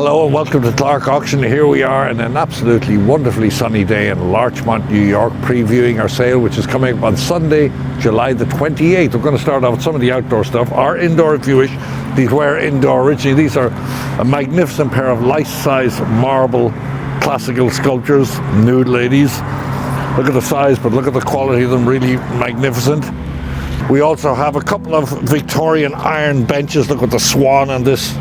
Hello and welcome to Clarke Auction. Here we are on an absolutely wonderfully sunny day in Larchmont, New York, previewing our sale, which is coming up on Sunday, July the 28th. We're going to start off with some of the outdoor stuff, or indoor if you wish. These were indoor originally. These are a magnificent pair of life-size marble classical sculptures, nude ladies. Look at the size, but look at the quality of them, really magnificent. We also have a couple of Victorian iron benches. Look at the swan on this.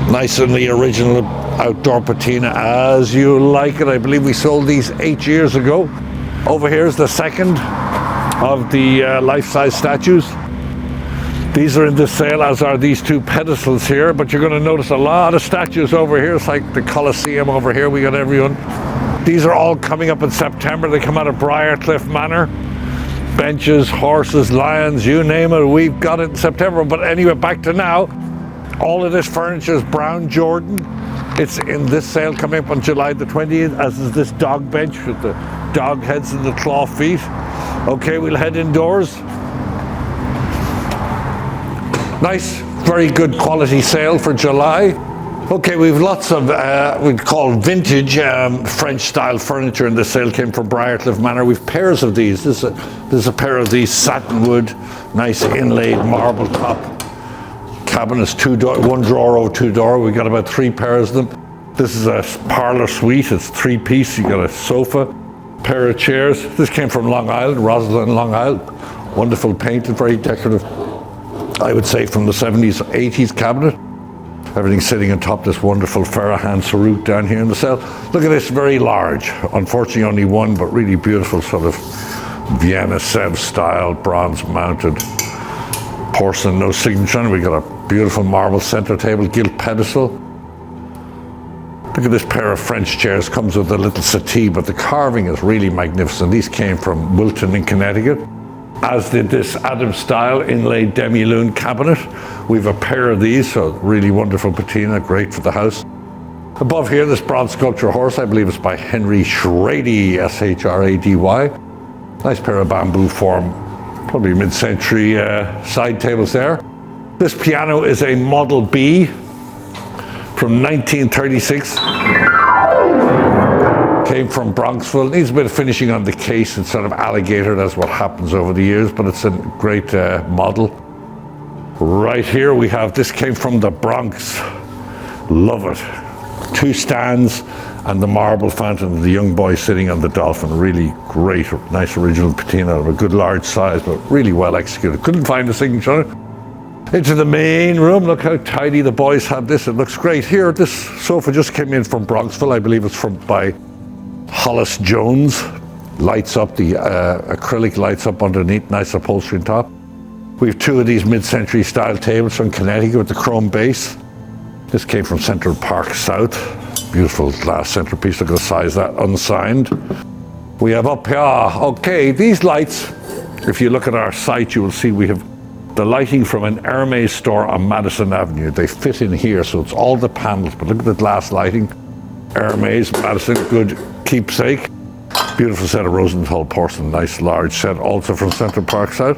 Nice and the original outdoor patina as you like it. I believe we sold these 8 years ago. Over here is the second of the life-size statues. These are in this sale, as are these two pedestals here, but you're going to notice a lot of statues over here. It's like the Colosseum over here. We got everyone. These are all coming up in September. They come out of Briarcliff Manor. Benches, horses, lions, you name it, we've got it in September. But anyway, back to now. All of this furniture is brown Jordan. It's in this sale coming up on July the 20th, as is this dog bench with the dog heads and the claw feet. Okay, we'll head indoors. Nice, very good quality sale for July. Okay, we've lots of, we'd call vintage French style furniture in this sale. Came from Briarcliff Manor. We've pairs of these. This is a pair of these satin wood, nice inlaid marble top cabinets, one drawer over two door. We've got about 3 pairs of them. This is a parlor suite. It's 3-piece. You got a sofa, pair of chairs. This came from Long Island, Roslyn, Long Island. Wonderful painted, very decorative. I would say from the 70s, 80s cabinet. Everything's sitting on top this wonderful Farahan Sarut down here in the cell. Look at this, very large. Unfortunately only one, but really beautiful sort of Vienna Sev style, bronze mounted porcelain, no signature. We got a beautiful marble center table, gilt pedestal. Look at this pair of French chairs. Comes with a little settee, but the carving is really magnificent. These came from Wilton in Connecticut, as did this Adam style inlaid demi-lune cabinet. We've a pair of these, so really wonderful patina, great for the house. Above here, this bronze sculpture horse, I believe it's by Henry Shrady, S-H-R-A-D-Y. Nice pair of bamboo form, probably mid-century side tables there. This piano is a Model B from 1936. Came from Bronxville. Needs a bit of finishing on the case. It's sort of alligator. That's what happens over the years, but it's a great model. Right here we have, this came from the Bronx. Love it. 2 stands and the marble fountain of the young boy sitting on the dolphin. Really great, nice original patina of a good large size, but really well executed. Couldn't find a signature on it. Into the main room. Look how tidy the boys have this. It looks great. Here, this sofa just came in from Bronxville. I believe it's by Hollis Jones. Lights up, the acrylic lights up underneath, nice upholstery on top. We have 2 of these mid-century style tables from Connecticut with the chrome base. This came from Central Park South. Beautiful glass centerpiece. Look at the size of that, unsigned. We have up here, okay, these lights, if you look at our site, you will see we have the lighting from an Hermes store on Madison Avenue. They fit in here, so it's all the panels, but look at the glass lighting. Hermes, Madison, good keepsake. Beautiful set of Rosenthal porcelain, nice large set, also from Central Park South.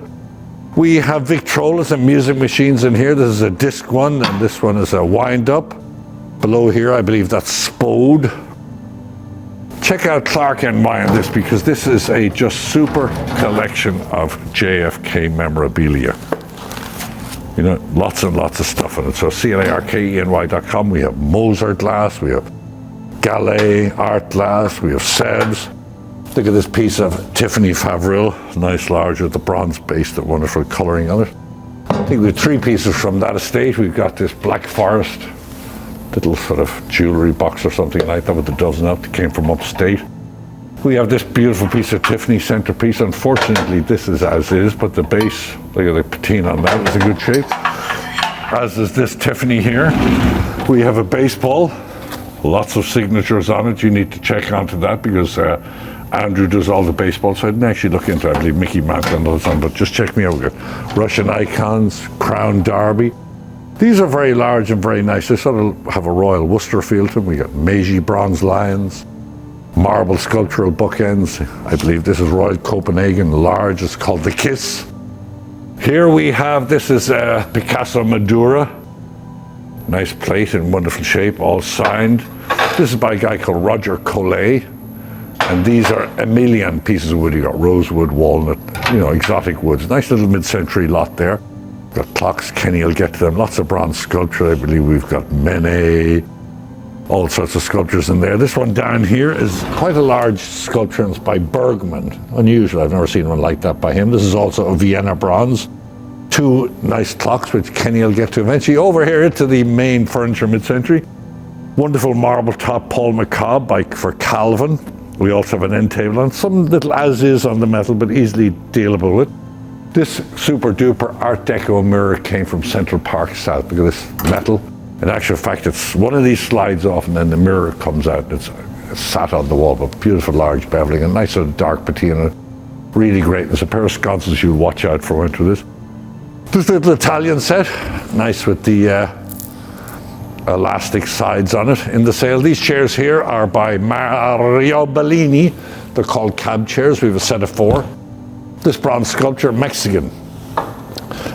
We have Victrolas and music machines in here. This is a disc one, and this one is a wind-up. Below here, I believe that's Spode. Check out Clarke NY on this, because this is a just super collection of JFK memorabilia. You know, lots and lots of stuff in it. So clarkeny.com. We have Mozart glass, we have Gallet art glass, we have Sebs. Look at this piece of Tiffany Favril, nice large with the bronze base, the wonderful coloring on it. I think we have 3 pieces from that estate. We've got this Black Forest, little sort of jewelry box or something like that with the dozen out that came from upstate. We have this beautiful piece of Tiffany centerpiece. Unfortunately, this is as is, but the base, look at the patina on that, is in good shape. As is this Tiffany here. We have a baseball, lots of signatures on it. You need to check onto that, because Andrew does all the baseball, so I didn't actually look into it. I believe Mickey Mantle and those on, but just check me out. We've got Russian icons, Crown Derby. These are very large and very nice. They sort of have a royal Worcester feel to them. We got Meiji bronze lions, marble sculptural bookends. I believe this is Royal Copenhagen, large. It's called the Kiss. Here we have, this is Picasso Madura. Nice plate in wonderful shape, all signed. This is by a guy called Roger Collet. And these are Emilian pieces of wood. You got rosewood, walnut, exotic woods. Nice little mid-century lot there. Got clocks, Kenny will get to them. Lots of bronze sculpture. I believe we've got Manet, all sorts of sculptures in there. This one down here is quite a large sculpture, and it's by Bergman. Unusual, I've never seen one like that by him. This is also a Vienna bronze. Two nice clocks, which Kenny will get to eventually. Over here to the main furniture mid-century. Wonderful marble top Paul McCobb for Calvin. We also have an end table on some little as-is on the metal, but easily dealable with. This super duper Art Deco mirror came from Central Park South. Look at this metal. In actual fact, it's one of these slides off and then the mirror comes out. It's sat on the wall, but beautiful large beveling, a nice sort of dark patina. Really great. There's a pair of sconces you'll watch out for into this. This little Italian set, nice with the elastic sides on it in the sale. These chairs here are by Mario Bellini. They're called cab chairs. We have a set of 4. This bronze sculpture, Mexican.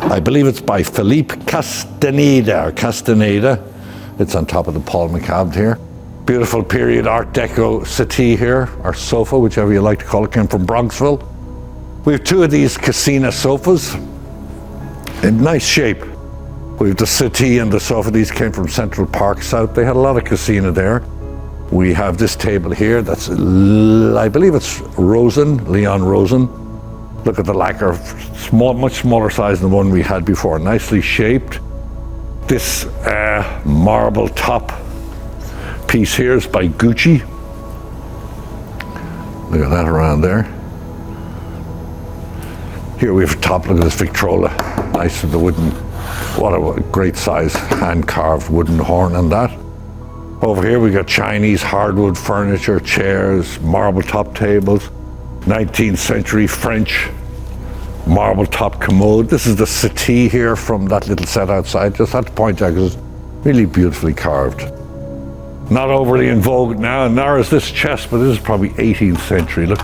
I believe it's by Felipe Castaneda. It's on top of the Paul McCobb here. Beautiful period Art Deco settee here, or sofa, whichever you like to call it, came from Bronxville. We have 2 of these Casina sofas in nice shape. We have the settee and the sofa. These came from Central Park South. They had a lot of Casina there. We have this table here that's, I believe it's Leon Rosen. Look at the lacquer, much smaller size than the one we had before, nicely shaped. This marble top piece here is by Gucci. Look at that around there. Here we have a top, look at this Victrola, nice with the wooden, what a great size hand-carved wooden horn on that. Over here we got Chinese hardwood furniture, chairs, marble top tables, 19th century French marble top commode. This is the settee here from that little set outside. Just had to point out because it's really beautifully carved. Not overly in vogue now, and nor is this chest, but this is probably 18th century. Look,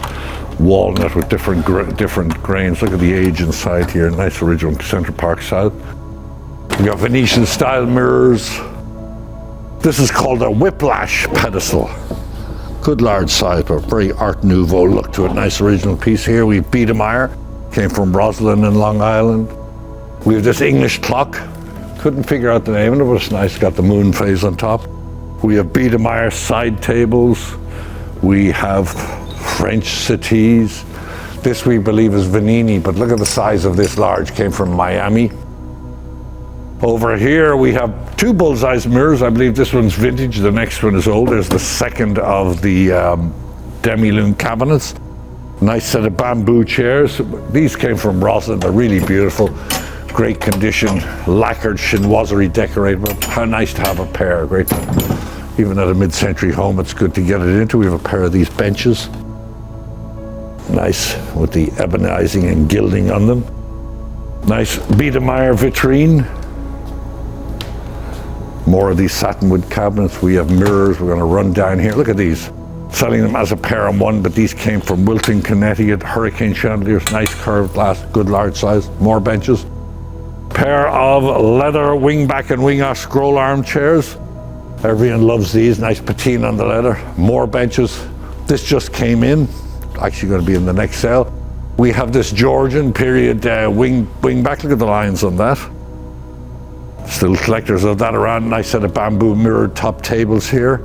walnut with different grains. Look at the age inside here. Nice original Central Park South. We got Venetian style mirrors. This is called a whiplash pedestal. Good large size, but very Art Nouveau look to it. Nice original piece here. We have Biedermeier, came from Roslyn in Long Island. We have this English clock. Couldn't figure out the name of it, but it's nice. Got the moon phase on top. We have Biedermeier side tables. We have French settees. This we believe is Vanini, but look at the size of this large. Came from Miami. Over here we have 2 bullseye mirrors. I believe this one's vintage, the next one is old. There's the second of the demi-lune cabinets. Nice set of bamboo chairs. These came from Roslyn. They're really beautiful. Great condition, lacquered chinoiserie decorated. How nice to have a pair. Great. Even at a mid-century home, it's good to get it into. We have a pair of these benches. Nice with the ebonizing and gilding on them. Nice Biedermeier vitrine. More of these satinwood cabinets. We have mirrors. We're going to run down here. Look at these. Selling them as a pair on one, but these came from Wilton, Connecticut. Hurricane chandeliers, nice curved glass, good large size. More benches. Pair of leather wingback and wing-off scroll arm chairs. Everyone loves these. Nice patina on the leather. More benches. This just came in. Actually going to be in the next sale. We have this Georgian period wingback. Look at the lines on that. Still collectors of that around. Nice set of bamboo mirrored top tables here.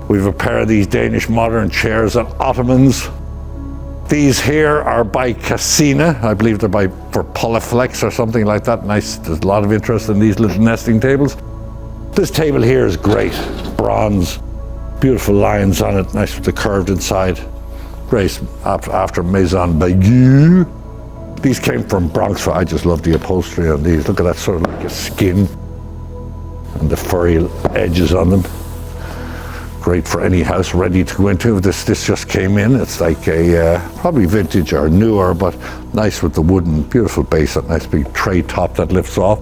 We have a pair of these Danish modern chairs and ottomans. These here are by Casina. I believe they're for Polyflex or something like that. Nice. There's a lot of interest in these little nesting tables. This table here is great. Bronze. Beautiful lines on it. Nice with the curved inside. Great. After Maison Bagu. These came from Bronxville. I just love the upholstery on these. Look at that, sort of like a skin and the furry edges on them. Great for any house ready to go into. This just came in. It's like a probably vintage or newer, but nice with the wooden, beautiful base. That nice big tray top that lifts off.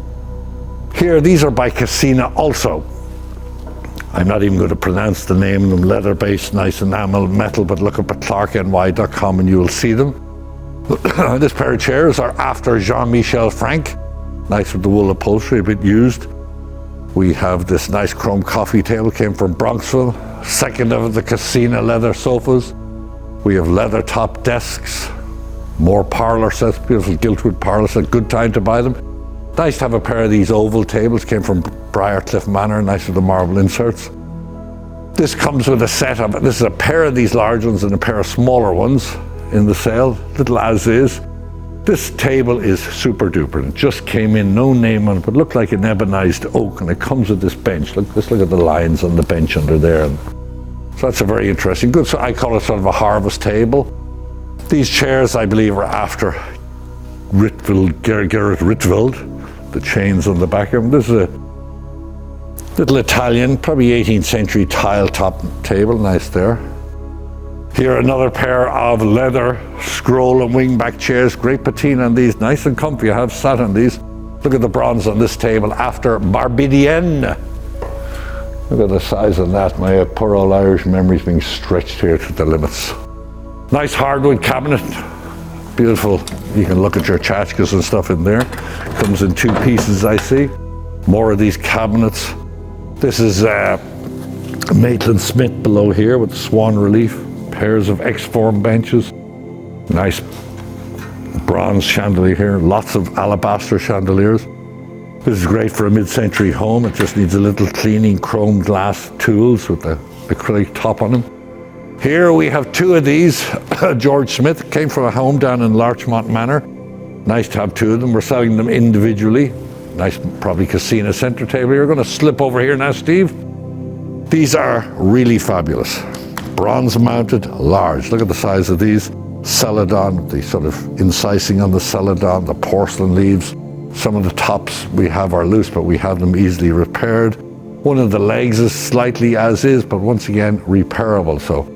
Here, these are by Casina also. I'm not even going to pronounce the name of them. Leather base, nice enamel, metal, but look up at clarkeny.com and you will see them. This pair of chairs are after Jean-Michel Frank. Nice with the wool upholstery, a bit used. We have this nice chrome coffee table, came from Bronxville. Second of the Casina leather sofas. We have leather top desks, more parlor sets, beautiful giltwood parlor sets, good time to buy them. Nice to have a pair of these oval tables, came from Briarcliff Manor, nice with the marble inserts. This comes with a set of, this is a pair of these large ones and a pair of smaller ones in the sale, little as is. This table is super duper. It just came in, no name on it, but looked like an ebonized oak, and it comes with this bench. Look at the lines on the bench under there. So that's a very interesting, good. So I call it sort of a harvest table. These chairs, I believe, are after Gerrit Rietveld, the chains on the back of them. This is a little Italian, probably 18th century tile top table, nice there. Here another pair of leather scroll and wingback chairs, great patina on these, nice and comfy. I have sat on these. Look at the bronze on this table after Barbadienne. Look at the size of that. My poor old Irish memory's being stretched here to the limits. Nice hardwood cabinet, beautiful. You can look at your tchotchkes and stuff in there. Comes in two pieces, I see. More of these cabinets. This is Maitland Smith below here with swan relief. Pairs of X-form benches. Nice bronze chandelier here. Lots of alabaster chandeliers. This is great for a mid-century home. It just needs a little cleaning chrome glass tools with the acrylic top on them. Here we have two of these. George Smith came from a home down in Larchmont Manor. Nice to have two of them. We're selling them individually. Nice, probably Casina center table. You're going to slip over here now, Steve. These are really fabulous. Bronze mounted, large. Look at the size of these. Celadon, the sort of incising on the celadon, the porcelain leaves. Some of the tops we have are loose, but we have them easily repaired. One of the legs is slightly as is, but once again, repairable. So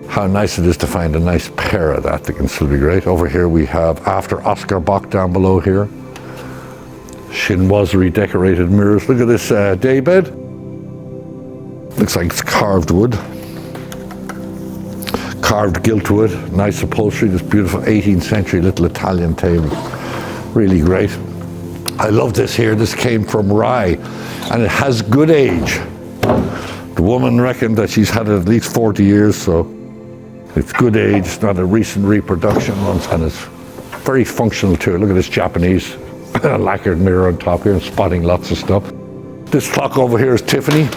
how nice it is to find a nice pair of that can still be great. Over here we have, after Oscar Bock down below here, chinoiserie decorated mirrors. Look at this daybed. Looks like it's carved wood. Carved giltwood, nice upholstery, this beautiful 18th century little Italian table. Really great. I love this here. This came from Rye, and it has good age. The woman reckoned that she's had it at least 40 years, so it's good age. It's not a recent reproduction, and it's very functional too. Look at this Japanese lacquered mirror on top here, and spotting lots of stuff. This clock over here is Tiffany.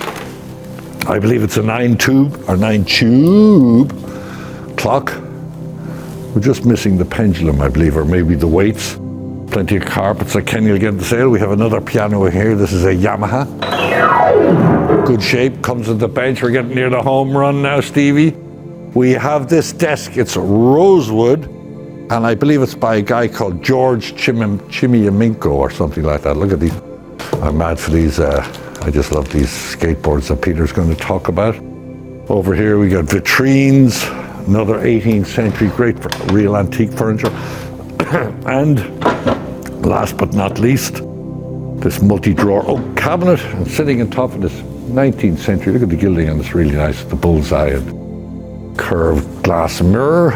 I believe it's a 9-tube or 9-tube clock. We're just missing the pendulum, I believe, or maybe the weights. Plenty of carpets that Kenny will get in the sale. We have another piano here. This is a Yamaha. Good shape, comes with the bench. We're getting near the home run now, Stevie. We have this desk. It's rosewood, and I believe it's by a guy called George Chimiaminko or something like that. Look at these. I'm mad for these. I just love these skateboards that Peter's going to talk about. Over here we got vitrines. Another 18th century, great for real antique furniture. And last but not least, this multi-drawer oak cabinet, and sitting on top of this 19th century, look at the gilding on this, really nice, the bullseye and curved glass mirror.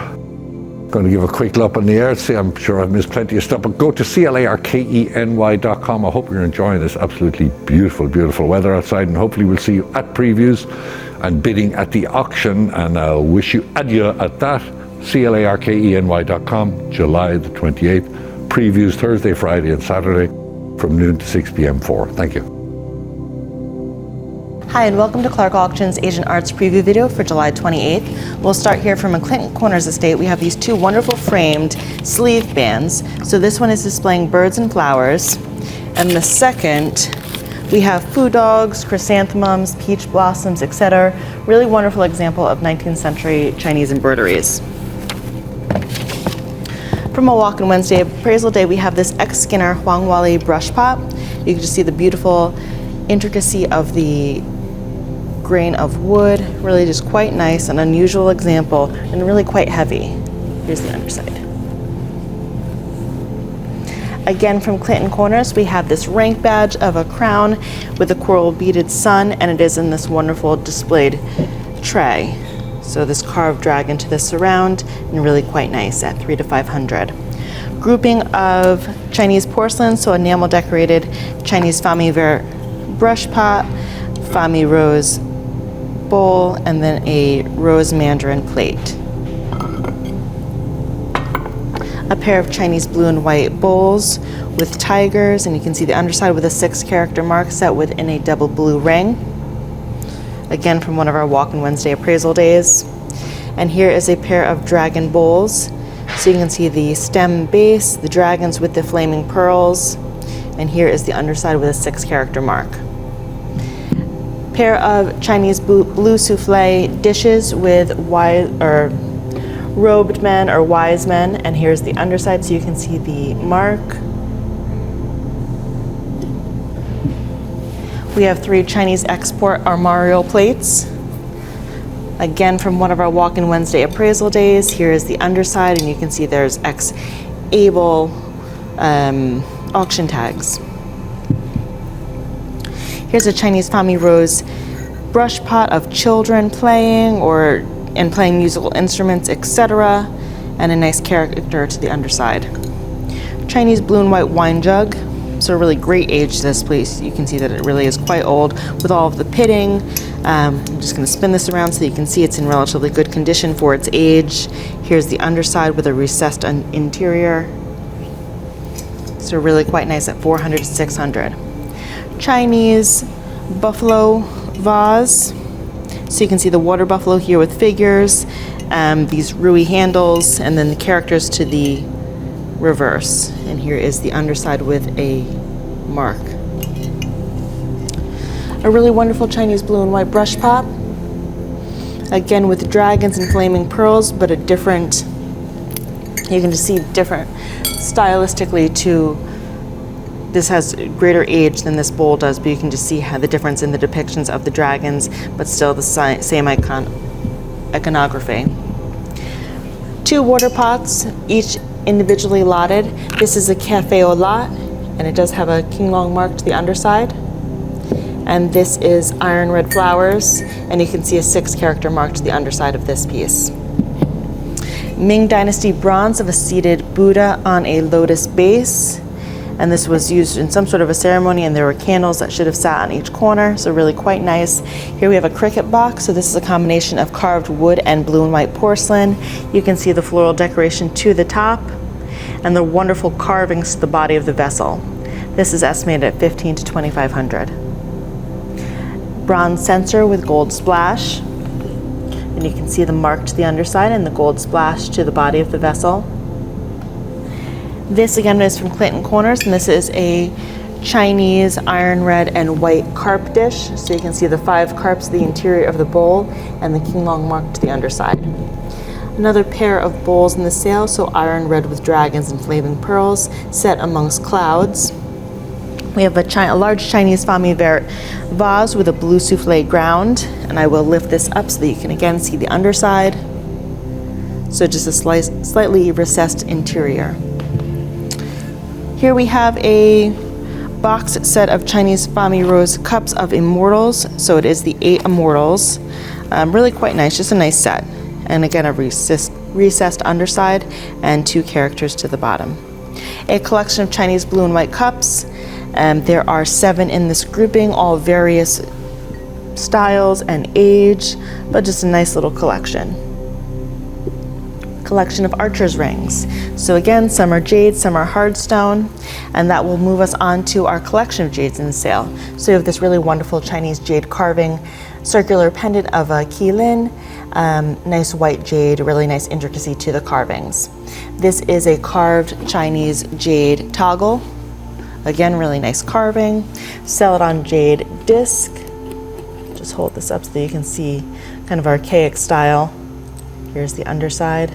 Going to give a quick look on the air. See, I'm sure I've missed plenty of stuff, but go to clarkeny.com. I hope you're enjoying this absolutely beautiful, beautiful weather outside, and hopefully we'll see you at previews and bidding at the auction, and I'll wish you adieu at that. clarkeny.com, July the 28th. Previews Thursday, Friday, and Saturday from noon to 6 p.m. Thank you. Hi, and welcome to Clarke Auctions Asian Arts preview video for July 28th. We'll start here from a Clinton Corners estate. We have these two wonderful framed sleeve bands. So this one is displaying birds and flowers, and the second we have food dogs, chrysanthemums, peach blossoms, etc. Really wonderful example of 19th century Chinese embroideries. From a Walk-in Wednesday appraisal day, we have this X Skinner Huang Wali brush pot. You can just see the beautiful intricacy of the grain of wood, really just quite nice, an unusual example, and really quite heavy. Here's the underside. Again, from Clinton Corners, we have this rank badge of a crown with a coral beaded sun, and it is in this wonderful displayed tray. So this carved dragon to the surround, and really quite nice at $300 to $500. Grouping of Chinese porcelain, so enamel decorated Chinese famille vert brush pot, Fami Rose bowl, and then a rose mandarin plate. A pair of Chinese blue and white bowls with tigers, and you can see the underside with a 6-character mark set within a double blue ring. Again, from one of our Walk-in Wednesday appraisal days. And here is a pair of dragon bowls. So you can see the stem base, the dragons with the flaming pearls, and here is the underside with a 6-character mark. Pair of Chinese blue souffle dishes with robed men or wise men, and here's the underside so you can see the mark. We have 3 Chinese export armorial plates. Again, from one of our Walk-in Wednesday appraisal days. Here is the underside, and you can see there's ex-able auction tags. Here's a Chinese Fami Rose brush pot of children playing and playing musical instruments, etc., and a nice character to the underside. Chinese blue and white wine jug. So a really great age to this piece. You can see that it really is quite old with all of the pitting. I'm just going to spin this around so you can see it's in relatively good condition for its age. Here's the underside with a recessed interior. So really quite nice at $400 to $600. Chinese buffalo vase. So you can see the water buffalo here with figures, these Rui handles, and then the characters to the reverse. And here is the underside with a mark. A really wonderful Chinese blue and white brush pot. Again with dragons and flaming pearls, but you can just see different stylistically to, this has greater age than this bowl does, but you can just see how the difference in the depictions of the dragons, but still the same iconography. 2 water pots, each individually lotted. This is a cafe au lat, and it does have a king long mark to the underside. And this is iron red flowers, and you can see a 6-character mark to the underside of this piece. Ming Dynasty bronze of a seated Buddha on a lotus base. And this was used in some sort of a ceremony, and there were candles that should have sat on each corner, so really quite nice. Here we have a cricket box, so this is a combination of carved wood and blue and white porcelain. You can see the floral decoration to the top and the wonderful carvings to the body of the vessel. This is estimated at $1,500 to $2,500. Bronze censer with gold splash, and you can see the mark to the underside and the gold splash to the body of the vessel. This again is from Clinton Corners, and this is a Chinese iron red and white carp dish. So you can see the 5 carps, the interior of the bowl, and the king long mark to the underside. Another pair of bowls in the sale, so iron red with dragons and flaming pearls, set amongst clouds. We have a large Chinese Fami vase with a blue souffle ground, and I will lift this up so that you can again see the underside. So just a slightly recessed interior. Here we have a box set of Chinese Fami Rose cups of immortals. So it is the 8 immortals. Really quite nice, just a nice set. And again, a recessed underside and 2 characters to the bottom. A collection of Chinese blue and white cups. There are 7 in this grouping, all various styles and age, but just a nice little collection. Collection of archer's rings. So again, some are jade, some are hardstone, and that will move us on to our collection of jades in the sale. So we have this really wonderful Chinese jade carving circular pendant of a keilin, nice white jade, really nice intricacy to the carvings. This is a carved Chinese jade toggle. Again, really nice carving. Celadon jade disc. Just hold this up so that you can see kind of archaic style. Here's the underside.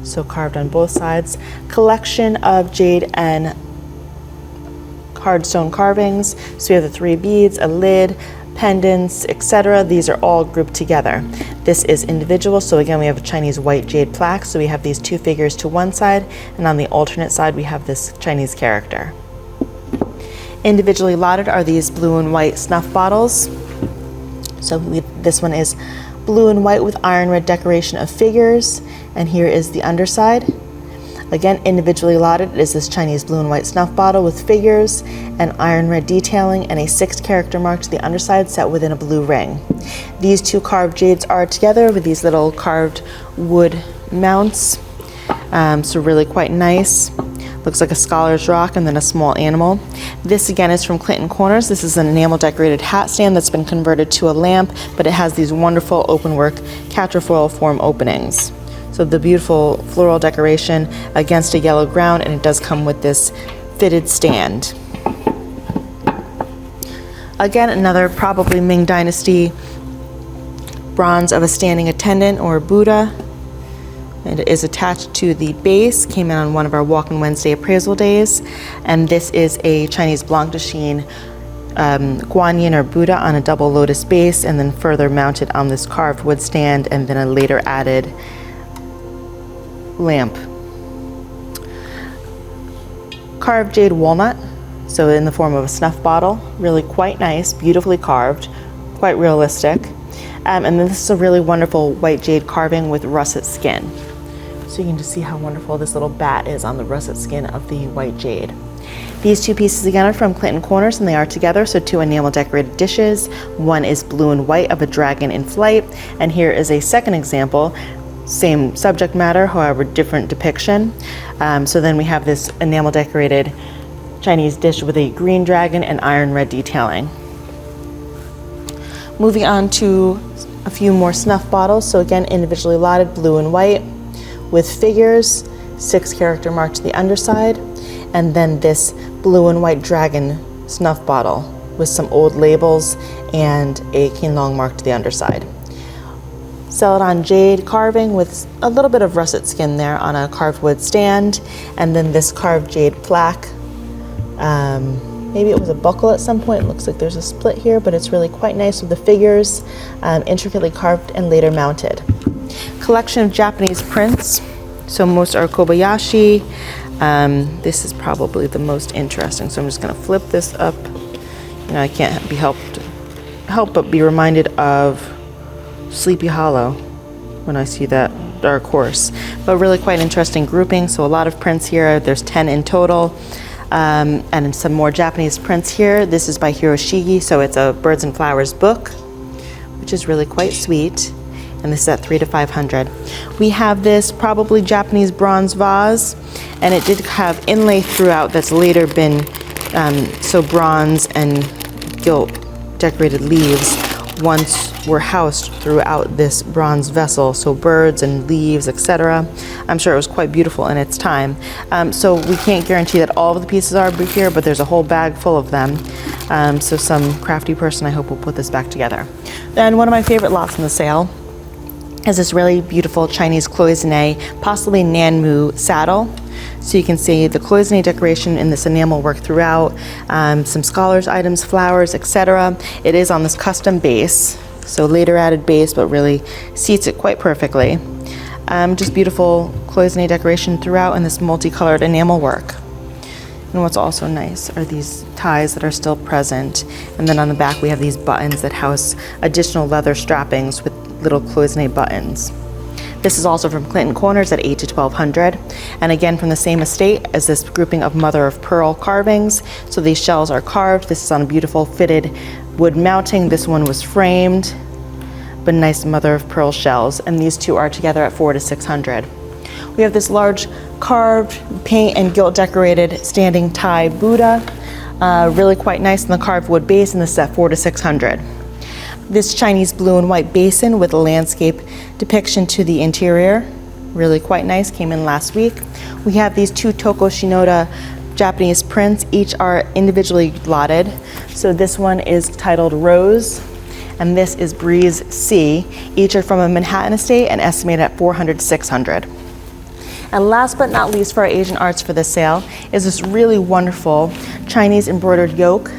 So carved on both sides. Collection of jade and hardstone carvings. So we have the 3 beads, a lid, pendants, etc. These are all grouped together. This is individual, so again we have a Chinese white jade plaque. So we have these 2 figures to one side, and on the alternate side we have this Chinese character. Individually lotted are these blue and white snuff bottles. So this one is blue and white with iron red decoration of figures, and here is the underside. Again, individually lotted is this Chinese blue and white snuff bottle with figures and iron red detailing and a 6 character mark to the underside set within a blue ring. These 2 carved jades are together with these little carved wood mounts, so really quite nice. Looks like a scholar's rock and then a small animal. This again is from Clinton Corners. This is an enamel decorated hat stand that's been converted to a lamp, but it has these wonderful openwork quatrefoil form openings. So the beautiful floral decoration against a yellow ground, and it does come with this fitted stand. Again, another probably Ming Dynasty bronze of a standing attendant or Buddha. It is attached to the base, came in on one of our Walk-in Wednesday appraisal days. And this is a Chinese Blanc de Chine Guanyin or Buddha on a double lotus base, and then further mounted on this carved wood stand, and then a later added lamp. Carved jade walnut, so in the form of a snuff bottle, really quite nice, beautifully carved, quite realistic. And then this is a really wonderful white jade carving with russet skin. So you can just see how wonderful this little bat is on the russet skin of the white jade. These 2 pieces again are from Clinton Corners, and they are together, so 2 enamel decorated dishes. One is blue and white of a dragon in flight, and here is a second example. Same subject matter, however different depiction. So then we have this enamel decorated Chinese dish with a green dragon and iron red detailing. Moving on to a few more snuff bottles. So again, individually lotted, blue and white with figures, 6 character mark to the underside, and then this blue and white dragon snuff bottle with some old labels and a Qinlong mark to the underside. Celadon jade carving with a little bit of russet skin there on a carved wood stand, and then this carved jade plaque. Maybe it was a buckle at some point. It looks like there's a split here, but it's really quite nice with the figures, intricately carved and later mounted. Collection of Japanese prints. So most are Kobayashi. This is probably the most interesting. So I'm just going to flip this up. You know, I can't help but be reminded of Sleepy Hollow when I see that dark horse. But really quite interesting grouping. So a lot of prints here. There's 10 in total. And some more Japanese prints here. This is by Hiroshige, so it's a Birds and Flowers book, which is really quite sweet. And this is at $300 to $500. We have this probably Japanese bronze vase, and it did have inlay throughout that's later been so bronze and gilt decorated leaves once were housed throughout this bronze vessel, so birds and leaves, etc. I'm sure it was quite beautiful in its time. So we can't guarantee that all of the pieces are here, but there's a whole bag full of them. So some crafty person, I hope, will put this back together. Then one of my favorite lots in the sale is this really beautiful Chinese cloisonne, possibly Nanmu saddle. So you can see the cloisonne decoration in this enamel work throughout, some scholars items, flowers, etc. It is on this custom base, so later added base, but really seats it quite perfectly. Just beautiful cloisonne decoration throughout and this multicolored enamel work. And what's also nice are these ties that are still present. And then on the back we have these buttons that house additional leather strappings with little cloisonne buttons. This is also from Clinton Corners at $800 to $1,200, and again from the same estate as this grouping of mother of pearl carvings. So these shells are carved. This is on a beautiful fitted wood mounting. This one was framed, but nice mother of pearl shells, and these 2 are together at $400 to $600. We have this large carved paint and gilt decorated standing Thai Buddha, really quite nice in the carved wood base, and this is at $400 to $600. This Chinese blue and white basin with a landscape depiction to the interior, really quite nice, came in last week. We have these 2 Toko Shinoda Japanese prints. Each are individually lotted. So this one is titled Rose, and this is Breeze Sea. Each are from a Manhattan estate and estimated at $400 to $600. And last but not least for our Asian arts for this sale is this really wonderful Chinese embroidered yoke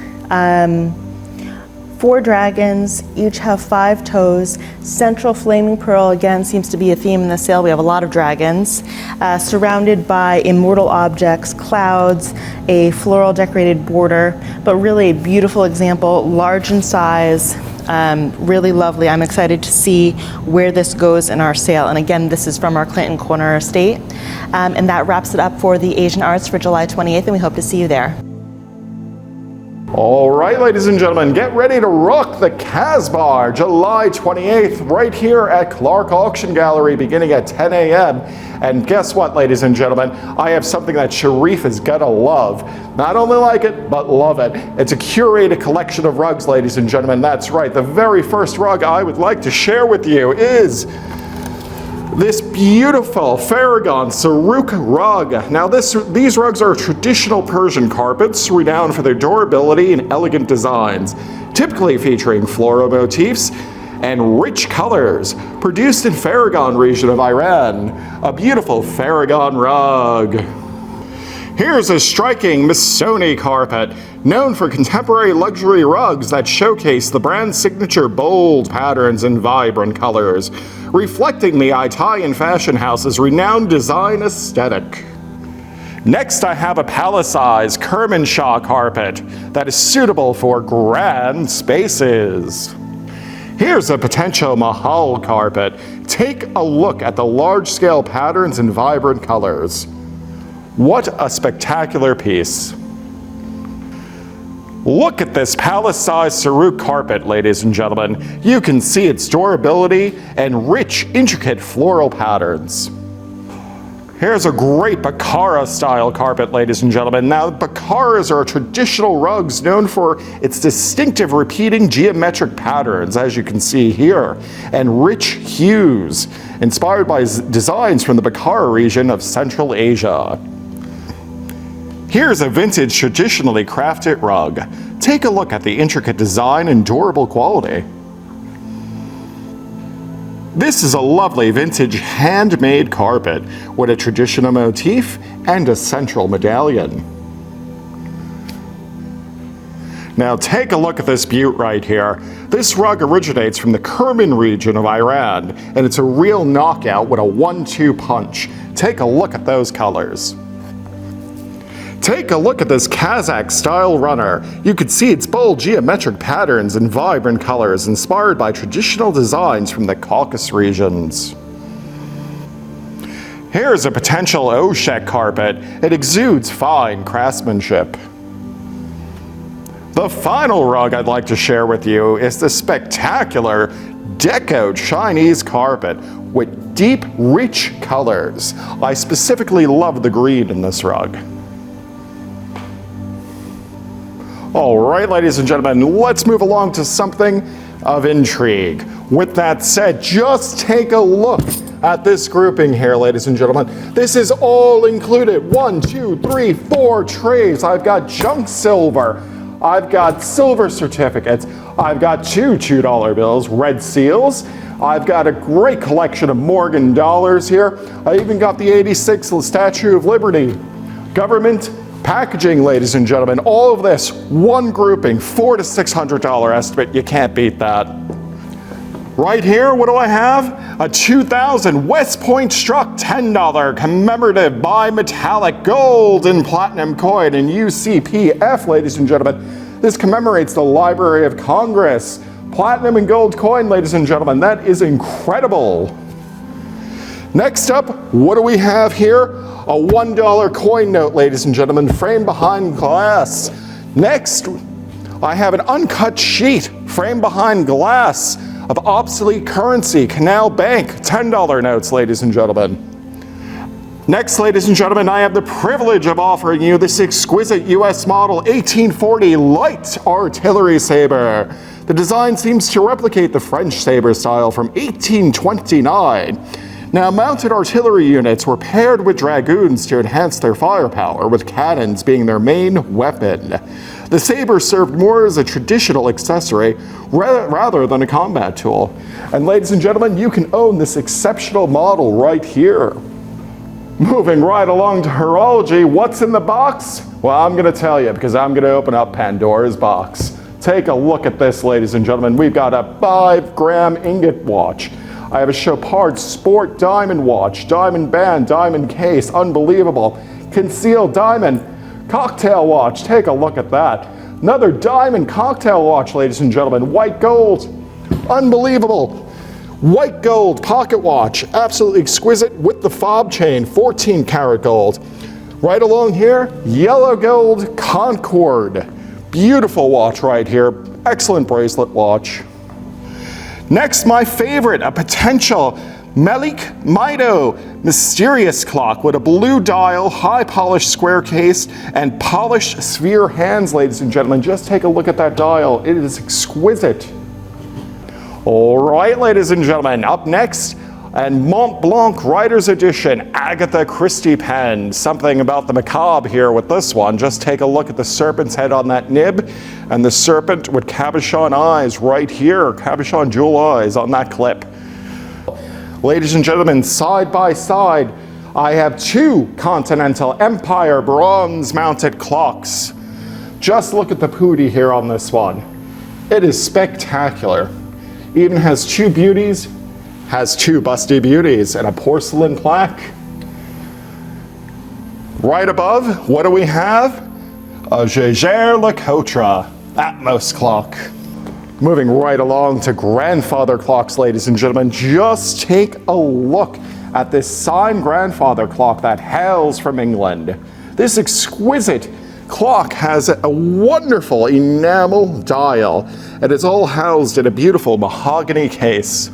4 dragons, each have 5 toes. Central flaming pearl, again, seems to be a theme in the sail. We have a lot of dragons, surrounded by immortal objects, clouds, a floral decorated border, but really a beautiful example, large in size, really lovely. I'm excited to see where this goes in our sail. And again, this is from our Clinton Corner estate. And that wraps it up for the Asian Arts for July 28th, and we hope to see you there. All right, ladies and gentlemen, get ready to rock the Casbah, July 28th, right here at Clarke Auction Gallery, beginning at 10 a.m. And guess what, ladies and gentlemen? I have something that Sharif is gonna love. Not only like it, but love it. It's a curated collection of rugs, ladies and gentlemen. That's right, the very first rug I would like to share with you is this beautiful Farragon Saruk rug. Now these rugs are traditional Persian carpets, renowned for their durability and elegant designs, typically featuring floral motifs and rich colors, produced in Farragon region of Iran. A beautiful Farragon rug. Here's a striking Missoni carpet, known for contemporary luxury rugs that showcase the brand's signature bold patterns and vibrant colors, reflecting the Italian fashion house's renowned design aesthetic. Next, I have a palace-sized Kermanshaw carpet that is suitable for grand spaces. Here's a potential Mahal carpet. Take a look at the large-scale patterns and vibrant colors. What a spectacular piece. Look at this palace-sized Saruk carpet, ladies and gentlemen. You can see its durability and rich, intricate floral patterns. Here's a great Bakara-style carpet, ladies and gentlemen. Now, Bakaras are traditional rugs known for its distinctive repeating geometric patterns, as you can see here, and rich hues, inspired by designs from the Bakara region of Central Asia. Here's a vintage, traditionally crafted rug. Take a look at the intricate design and durable quality. This is a lovely vintage handmade carpet with a traditional motif and a central medallion. Now take a look at this beaut right here. This rug originates from the Kerman region of Iran, and it's a real knockout with a 1-2 punch. Take a look at those colors. Take a look at this Kazakh-style runner. You can see its bold geometric patterns and vibrant colors inspired by traditional designs from the Caucasus regions. Here's a potential Oshek carpet. It exudes fine craftsmanship. The final rug I'd like to share with you is the spectacular Deco Chinese carpet with deep, rich colors. I specifically love the green in this rug. All right, ladies and gentlemen, let's move along to something of intrigue. With that said, just take a look at this grouping here, ladies and gentlemen. This is all included. 1, 2, 3, 4 trays. I've got junk silver. I've got silver certificates. I've got 2 $2 bills, red seals. I've got a great collection of Morgan dollars here. I even got the '86 Statue of Liberty. Government packaging, ladies and gentlemen. All of this, one grouping, $400 to $600 estimate. You can't beat that. Right here, what do I have? A 2000 West Point Struck $10 commemorative bimetallic gold and platinum coin in UCPF, ladies and gentlemen. This commemorates the Library of Congress. Platinum and gold coin, ladies and gentlemen. That is incredible. Next up, what do we have here? A $1 coin note, ladies and gentlemen, framed behind glass. Next, I have an uncut sheet framed behind glass of obsolete currency, Canal Bank, $10 notes, ladies and gentlemen. Next, ladies and gentlemen, I have the privilege of offering you this exquisite US model 1840 light artillery saber. The design seems to replicate the French saber style from 1829. Now, mounted artillery units were paired with dragoons to enhance their firepower, with cannons being their main weapon. The saber served more as a traditional accessory rather than a combat tool. And ladies and gentlemen, you can own this exceptional model right here. Moving right along to horology, what's in the box? Well, I'm going to tell you because I'm going to open up Pandora's box. Take a look at this, ladies and gentlemen. We've got a 5-gram ingot watch. I have a Chopard Sport diamond watch, diamond band, diamond case, unbelievable. Concealed diamond cocktail watch. Take a look at that. Another diamond cocktail watch, ladies and gentlemen. White gold. Unbelievable. White gold pocket watch. Absolutely exquisite with the fob chain. 14 karat gold. Right along here, yellow gold Concord. Beautiful watch right here. Excellent bracelet watch. Next, my favorite, a potential Melik Mido mysterious clock with a blue dial, high polished square case, and polished sphere hands, ladies and gentlemen. Just take a look at that dial. It is exquisite. All right, ladies and gentlemen, up next, and Mont Blanc Writer's Edition Agatha Christie pen. Something about the macabre here with this one. Just take a look at the serpent's head on that nib, and the serpent with cabochon eyes right here, cabochon jewel eyes on that clip. Ladies and gentlemen, side by side, I have 2 Continental Empire bronze mounted clocks. Just look at the pooty here on this one. It is spectacular. Even has 2 beauties, has 2 busty beauties, and a porcelain plaque. Right above, what do we have? A Jaeger-LeCoultre Atmos clock. Moving right along to grandfather clocks, ladies and gentlemen. Just take a look at this signed grandfather clock that hails from England. This exquisite clock has a wonderful enamel dial, and it's all housed in a beautiful mahogany case.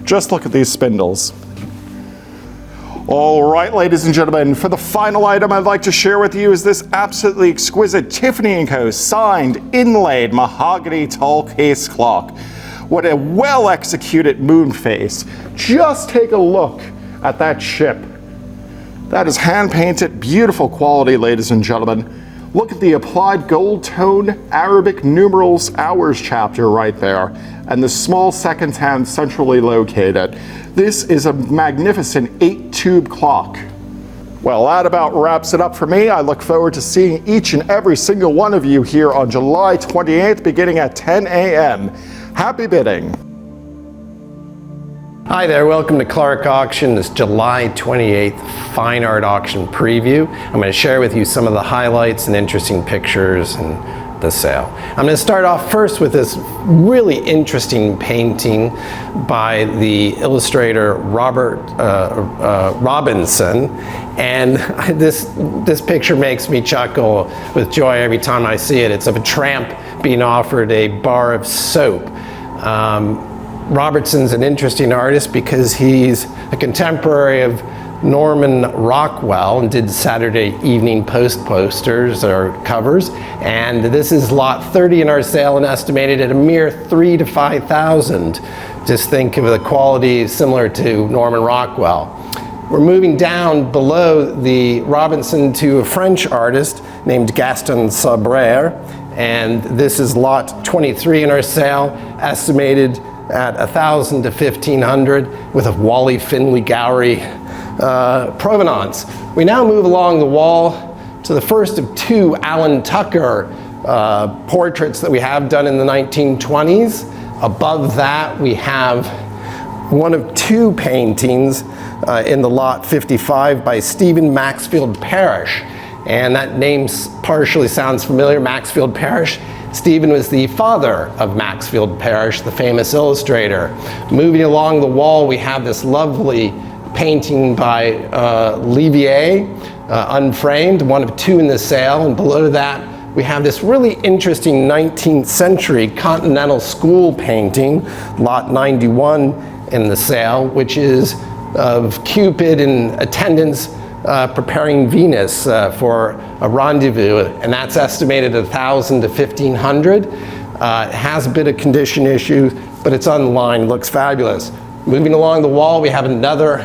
Just look at these spindles. All right, ladies and gentlemen, for the final item I'd like to share with you is this absolutely exquisite Tiffany & Co. signed, inlaid mahogany tall case clock. What a well-executed moon face. Just take a look at that chip. That is hand-painted, beautiful quality, ladies and gentlemen. Look at the applied gold tone Arabic numerals hours chapter right there, and the small seconds hand centrally located. This is a magnificent 8-tube clock. Well, that about wraps it up for me. I look forward to seeing each and every single one of you here on July 28th, beginning at 10 a.m. Happy bidding. Hi there, welcome to Clarke Auction, this July 28th Fine Art Auction preview. I'm going to share with you some of the highlights and interesting pictures and the sale. I'm going to start off first with this really interesting painting by the illustrator Robert Robinson, and this picture makes me chuckle with joy every time I see it. It's of a tramp being offered a bar of soap. Robertson's an interesting artist because he's a contemporary of Norman Rockwell and did Saturday Evening Post posters or covers. And this is lot 30 in our sale and estimated at a mere $3,000 to $5,000. Just think of the quality similar to Norman Rockwell. We're moving down below the Robinson to a French artist named Gaston Sabrère. And this is lot 23 in our sale, estimated at $1,000 to $1,500 with a Wally Finley Gowrie provenance. We now move along the wall to the first of 2 Alan Tucker portraits that we have done in the 1920s. Above that, we have one of 2 paintings in the lot 55 by Stephen Maxfield Parrish. And that name partially sounds familiar, Maxfield Parrish. Stephen was the father of Maxfield Parrish, the famous illustrator. Moving along the wall, we have this lovely painting by Levier, unframed, one of 2 in the sale. And below that, we have this really interesting 19th century continental school painting, lot 91 in the sale, which is of Cupid in attendance preparing Venus for a rendezvous, and that's estimated at $1,000 to $1,500. It has a bit of condition issues, but it's on the line, looks fabulous. Moving along the wall, we have another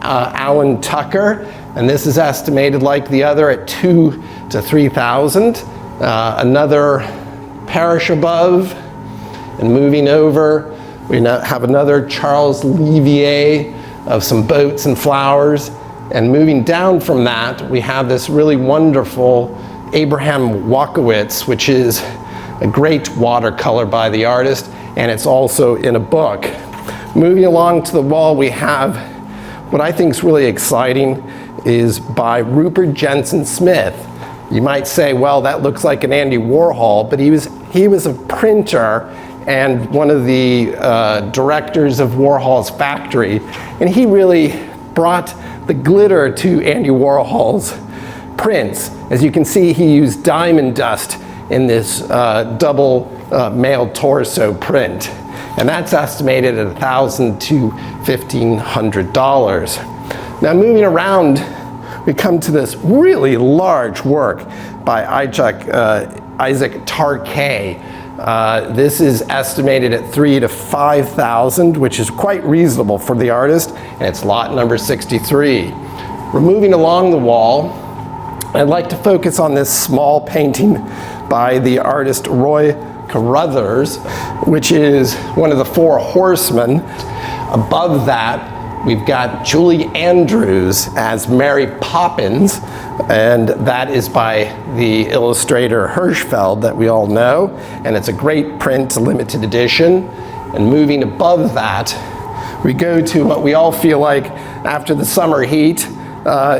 Alan Tucker, and this is estimated like the other at $2,000 to $3,000. Another Parrish above, and moving over, we now have another Charles Levier of some boats and flowers. And moving down from that, we have this really wonderful Abraham Wakowitz, which is a great watercolor by the artist, and it's also in a book. Moving along to the wall, we have what I think is really exciting is by Rupert Jensen Smith. You might say, well, that looks like an Andy Warhol, but he was a printer and one of the directors of Warhol's factory, and he really brought the glitter to Andy Warhol's prints. As you can see, he used diamond dust in this double male torso print, and that's estimated at $1,000 to $1,500. Now moving around, we come to this really large work by Isaac Clarke. This is estimated at $3,000 to $5,000, which is quite reasonable for the artist, and it's lot number 63. We're moving along the wall. I'd like to focus on this small painting by the artist Roy Carruthers, which is one of the Four Horsemen. Above that, we've got Julie Andrews as Mary Poppins, and that is by the illustrator Hirschfeld that we all know, and it's a great print, limited edition. And moving above that, we go to what we all feel like after the summer heat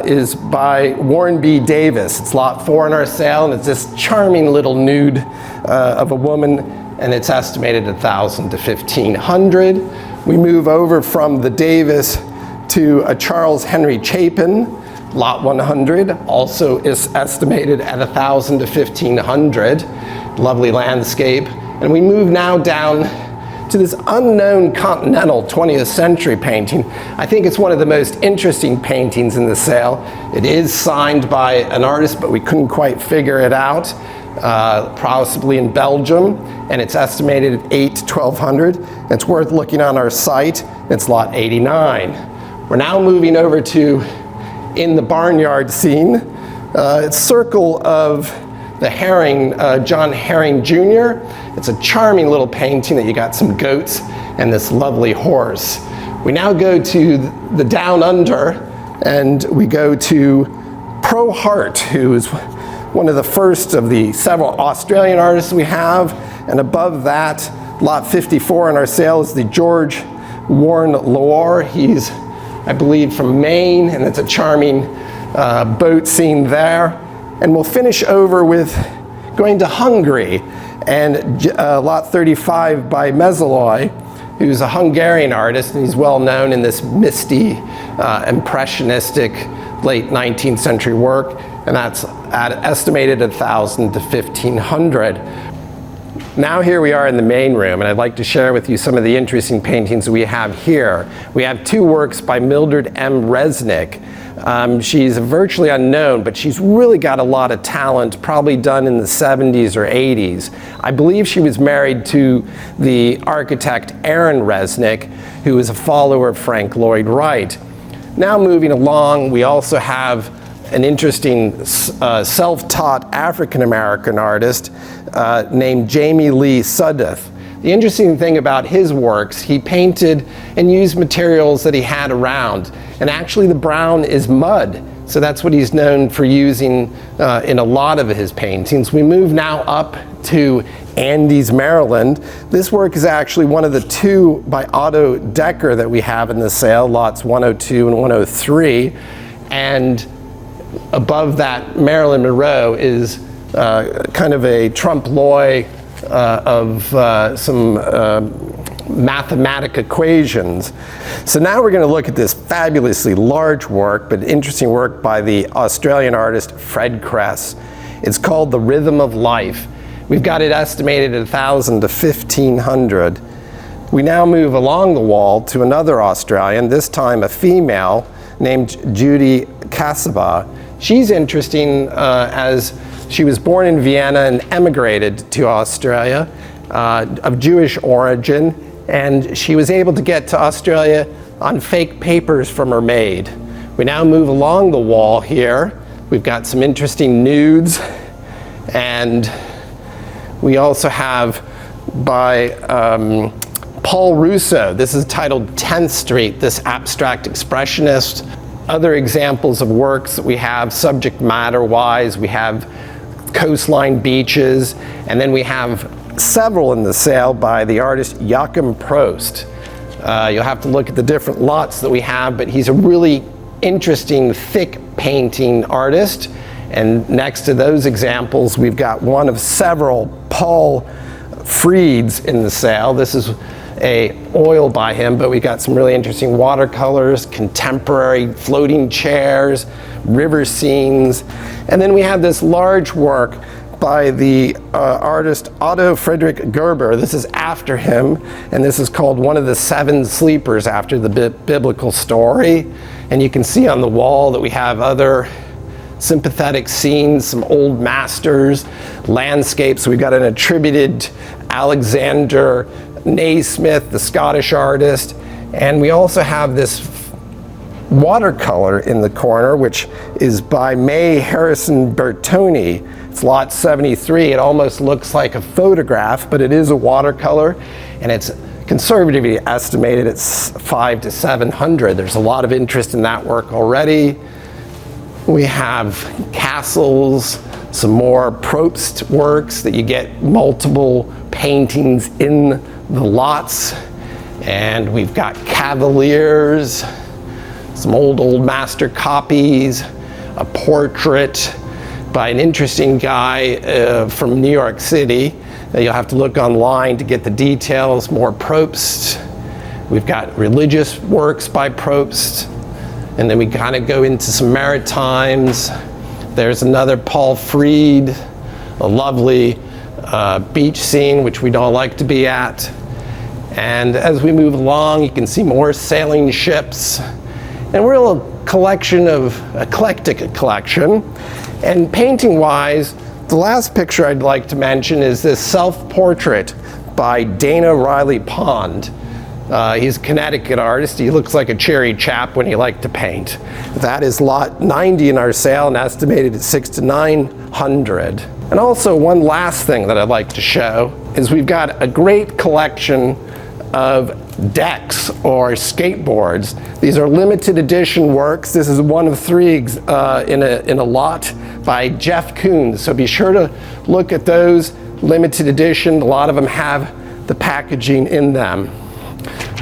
is by Warren B. Davis. It's lot 4 in our sale, and it's this charming little nude of a woman, and it's estimated at $1,000 to $1,500. We move over from the Davis to a Charles Henry Chapin, lot 100, also is estimated at $1,000 to $1,500. Lovely landscape. And we move now down to this unknown continental 20th century painting. I think it's one of the most interesting paintings in the sale. It is signed by an artist, but we couldn't quite figure it out. Possibly in Belgium, and it's estimated at $800 to $1,200. It's worth looking on our site. It's lot 89. We're now moving over to In the Barnyard scene. It's Circle of the Herring, John Herring Jr. It's a charming little painting that you got some goats and this lovely horse. We now go to the Down Under, and we go to Pro Hart, who is one of the first of the several Australian artists we have. And above that, lot 54 in our sale is the George Warren Loire. He's, I believe, from Maine, and it's a charming boat scene there. And we'll finish over with going to Hungary, and lot 35 by Mezoloy, who's a Hungarian artist, and he's well known in this misty, impressionistic late 19th century work, and that's estimated at $1,000 to $1,500. Now here we are in the main room, and I'd like to share with you some of the interesting paintings we have here. We have 2 works by Mildred M. Resnick. She's virtually unknown, but she's really got a lot of talent, probably done in the 70s or 80s. I believe she was married to the architect Aaron Resnick, who is a follower of Frank Lloyd Wright. Now moving along, we also have an interesting self-taught African-American artist named Jamie Lee Sudduth. The interesting thing about his works, he painted and used materials that he had around. And actually the brown is mud. So that's what he's known for using in a lot of his paintings. We move now up to Andes, Maryland. This work is actually one of the 2 by Otto Decker that we have in the sale, lots 102 and 103. And above that, Marilyn Monroe is kind of a trompe l'oeil of some mathematic equations. So now we're going to look at this fabulously large work, but interesting work by the Australian artist Fred Kress. It's called The Rhythm of Life. We've got it estimated at $1,000 to $1,500. We now move along the wall to another Australian, this time a female named Judy Casaba. She's interesting as she was born in Vienna and emigrated to Australia of Jewish origin, and she was able to get to Australia on fake papers from her maid. We now move along the wall here. We've got some interesting nudes, and we also have by Paul Russo. This is titled 10th Street, this abstract expressionist. Other examples of works that we have subject matter wise, we have coastline beaches. And then we have several in the sale by the artist Joachim Prost. You'll have to look at the different lots that we have, but he's a really interesting, thick painting artist. And next to those examples, we've got one of several Paul Frieds in the sale. This is a oil by him, but we've got some really interesting watercolors, contemporary floating chairs, river scenes. And then we have this large work by the artist Otto Friedrich Gerber. This is after him, and this is called One of the Seven Sleepers, after the biblical story. And you can see on the wall that we have other sympathetic scenes, some old masters, landscapes. We've got an attributed Alexander Naismith, the Scottish artist, and we also have this watercolor in the corner, which is by May Harrison Bertoni. It's lot 73. It almost looks like a photograph, but it is a watercolor, and it's conservatively estimated at $500 to $700. There's a lot of interest in that work already. We have castles, some more Probst works that you get multiple paintings in the lots. And we've got Cavaliers, some old master copies, a portrait by an interesting guy from New York City. You'll have to look online to get the details, more Probst. We've got religious works by Probst. And then we kind of go into some Maritimes. There's another Paul Fried, a lovely beach scene, which we don't like to be at. And as we move along, you can see more sailing ships. And we're a eclectic collection. And painting-wise, the last picture I'd like to mention is this self-portrait by Dana Riley Pond. He's a Connecticut artist. He looks like a cherry chap when he liked to paint. That is lot 90 in our sale and estimated at $600 to $900. And also one last thing that I'd like to show is we've got a great collection of decks or skateboards. These are limited edition works. This is one of three in a lot by Jeff Koons. So be sure to look at those, limited edition. A lot of them have the packaging in them.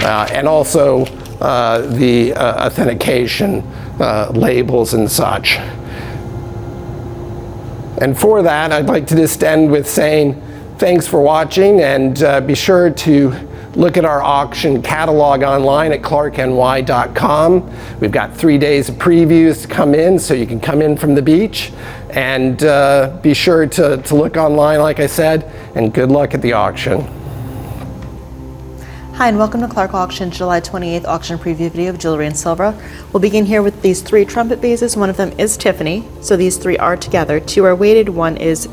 And also the authentication labels and such. And for that, I'd like to just end with saying thanks for watching, and be sure to look at our auction catalog online at clarkeny.com. We've got 3 days of previews to come in, so you can come in from the beach. And be sure to look online, like I said, and good luck at the auction. Hi, and welcome to Clarke Auction, July 28th auction preview video of jewelry and silver. We'll begin here with these 3 trumpet bases. One of them is Tiffany, so these 3 are together. 2 are weighted, 1 is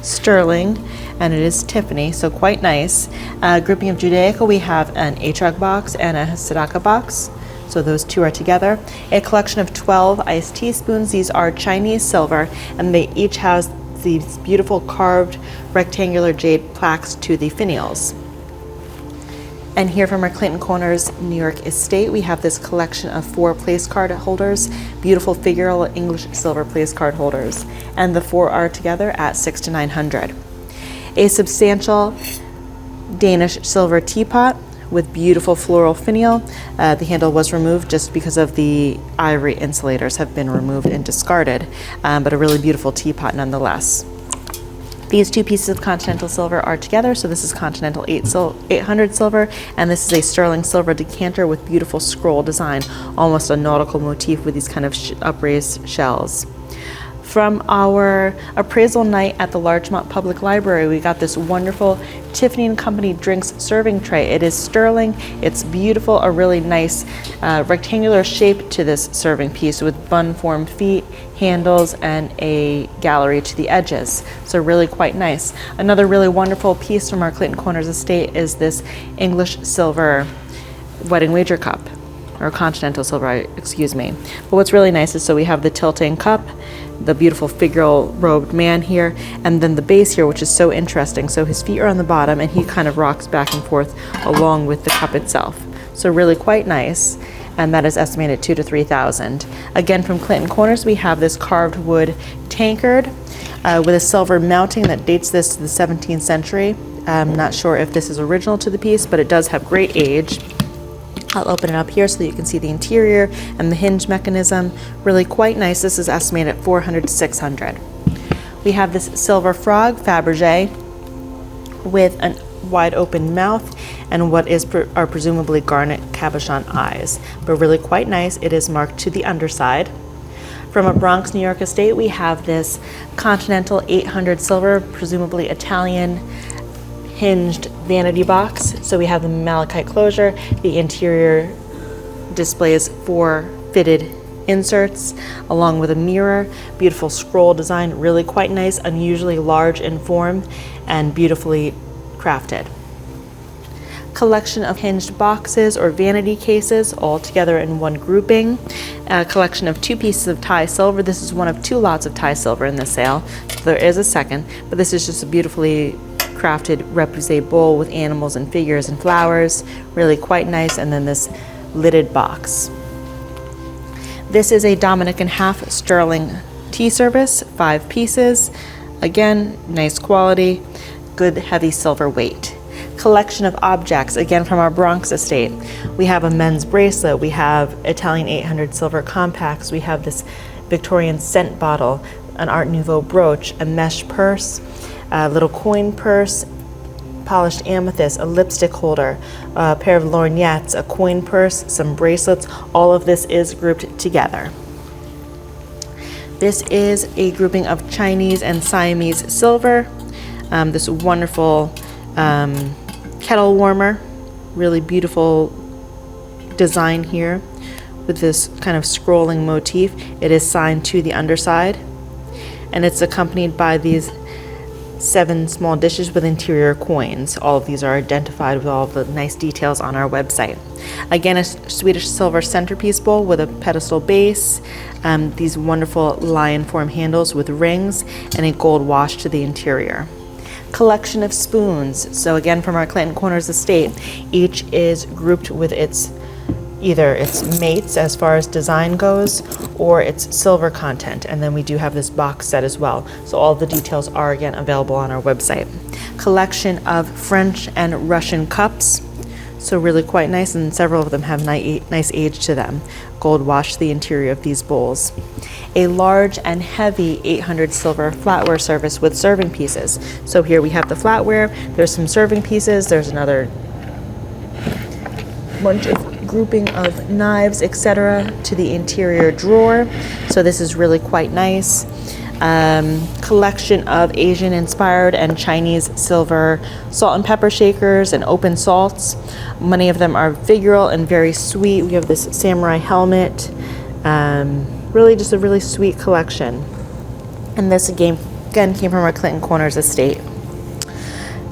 sterling, and it is Tiffany, so quite nice. Grouping of Judaica, we have an Etrog box and a Tzedakah box, so those 2 are together. A collection of 12 iced teaspoons. These are Chinese silver, and they each have these beautiful carved rectangular jade plaques to the finials. And here from our Clinton Corners, New York estate, we have this collection of 4 place card holders, beautiful figural English silver place card holders. And the 4 are together at $600 to $900. A substantial Danish silver teapot with beautiful floral finial. The handle was removed just because of the ivory insulators have been removed and discarded, but a really beautiful teapot nonetheless. These 2 pieces of continental silver are together, so this is continental 800 silver, and this is a sterling silver decanter with beautiful scroll design, almost a nautical motif with these kind of upraised shells. From our appraisal night at the Larchmont Public Library, we got this wonderful Tiffany & Company drinks serving tray. It is sterling, it's beautiful, a really nice rectangular shape to this serving piece with bun-formed feet, handles, and a gallery to the edges. So really quite nice. Another really wonderful piece from our Clinton Corners estate is this English silver wedding wager cup, or continental silver, excuse me. But what's really nice is, so we have the tilting cup, the beautiful figural robed man here, and then the base here, which is so interesting. So his feet are on the bottom and he kind of rocks back and forth along with the cup itself. So really quite nice, and that is estimated $2,000 to $3,000. Again, from Clinton Corners, we have this carved wood tankard. with a silver mounting that dates this to the 17th century. I'm not sure if this is original to the piece, but it does have great age. I'll open it up here so that you can see the interior and the hinge mechanism. Really quite nice. This is estimated at $400 to $600. We have this silver frog, Fabergé, with a wide open mouth and what are presumably garnet cabochon eyes, but really quite nice. It is marked to the underside. From a Bronx, New York estate, we have this Continental 800 silver, presumably Italian, hinged vanity box. So we have the malachite closure. The interior displays 4 fitted inserts along with a mirror. Beautiful scroll design, really quite nice, unusually large in form and beautifully crafted. Collection of hinged boxes or vanity cases all together in one grouping. A collection of 2 pieces of Thai silver. This is one of 2 lots of Thai silver in the sale. So there is a second, but this is just a beautifully crafted repoussé bowl with animals and figures and flowers. Really quite nice. And then this lidded box. This is a Dominican half sterling tea service, 5 pieces. Again, nice quality, good heavy silver weight. Collection of objects, again from our Bronx estate. We have a men's bracelet, we have Italian 800 silver compacts, we have this Victorian scent bottle, an Art Nouveau brooch, a mesh purse, a little coin purse, polished amethyst, a lipstick holder, a pair of lorgnettes, a coin purse, some bracelets. All of this is grouped together. This is a grouping of Chinese and Siamese silver. This wonderful kettle warmer, really beautiful design here with this kind of scrolling motif. It is signed to the underside, and it's accompanied by these 7 small dishes with interior coins. All of these are identified with all of the nice details on our website. Again, a Swedish silver centerpiece bowl with a pedestal base, these wonderful lion form handles with rings, and a gold wash to the interior. Collection of spoons. So again, from our Clinton Corners estate, each is grouped with either its mates as far as design goes or its silver content. And then we do have this box set as well. So all the details are again available on our website. Collection of French and Russian cups. So really quite nice, and several of them have nice age to them. Gold wash the interior of these bowls. A large and heavy 800 silver flatware service with serving pieces. So here we have the flatware, there's some serving pieces, there's another bunch of grouping of knives, etc. to the interior drawer. So this is really quite nice. Collection of Asian inspired and Chinese silver salt and pepper shakers and open salts. Many of them are figural and very sweet. We have this samurai helmet. Really just a really sweet collection. And this again came from our Clinton Corners estate.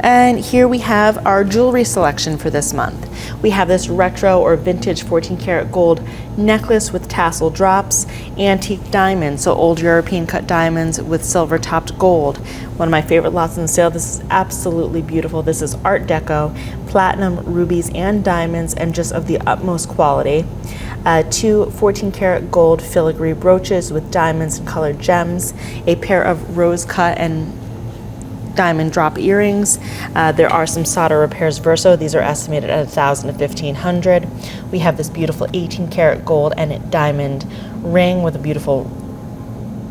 And here we have our jewelry selection for this month. We have this retro or vintage 14 karat gold necklace with tassel drops, antique diamonds, so old European cut diamonds with silver topped gold. One of my favorite lots in the sale. This is absolutely beautiful. This is Art Deco, platinum, rubies, and diamonds, and just of the utmost quality. 2 14 karat gold filigree brooches with diamonds and colored gems, a pair of rose cut and diamond drop earrings. There are some solder repairs verso. These are estimated at $1,000 to $1,500. We have this beautiful 18 karat gold and diamond ring with a beautiful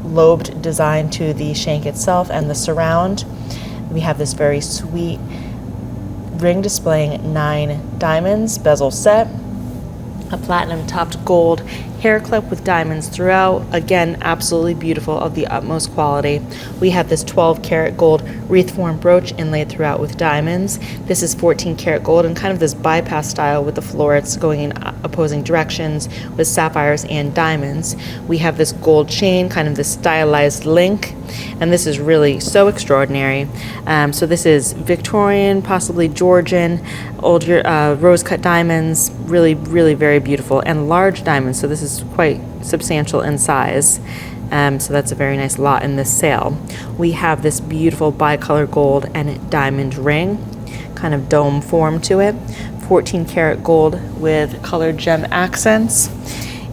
lobed design to the shank itself and the surround. We have this very sweet ring displaying 9 diamonds, bezel set, a platinum topped gold hair clip with diamonds throughout. Again, absolutely beautiful, of the utmost quality. We have this 12 karat gold wreath form brooch inlaid throughout with diamonds. This is 14 karat gold and kind of this bypass style with the florets going in opposing directions with sapphires and diamonds. We have this gold chain, kind of this stylized link, and this is really so extraordinary. So this is Victorian, possibly Georgian, old rose cut diamonds, really, really very beautiful, and large diamonds. So this is quite substantial in size. So that's a very nice lot in this sale. We have this beautiful bicolor gold and diamond ring, kind of dome form to it, 14 karat gold with colored gem accents.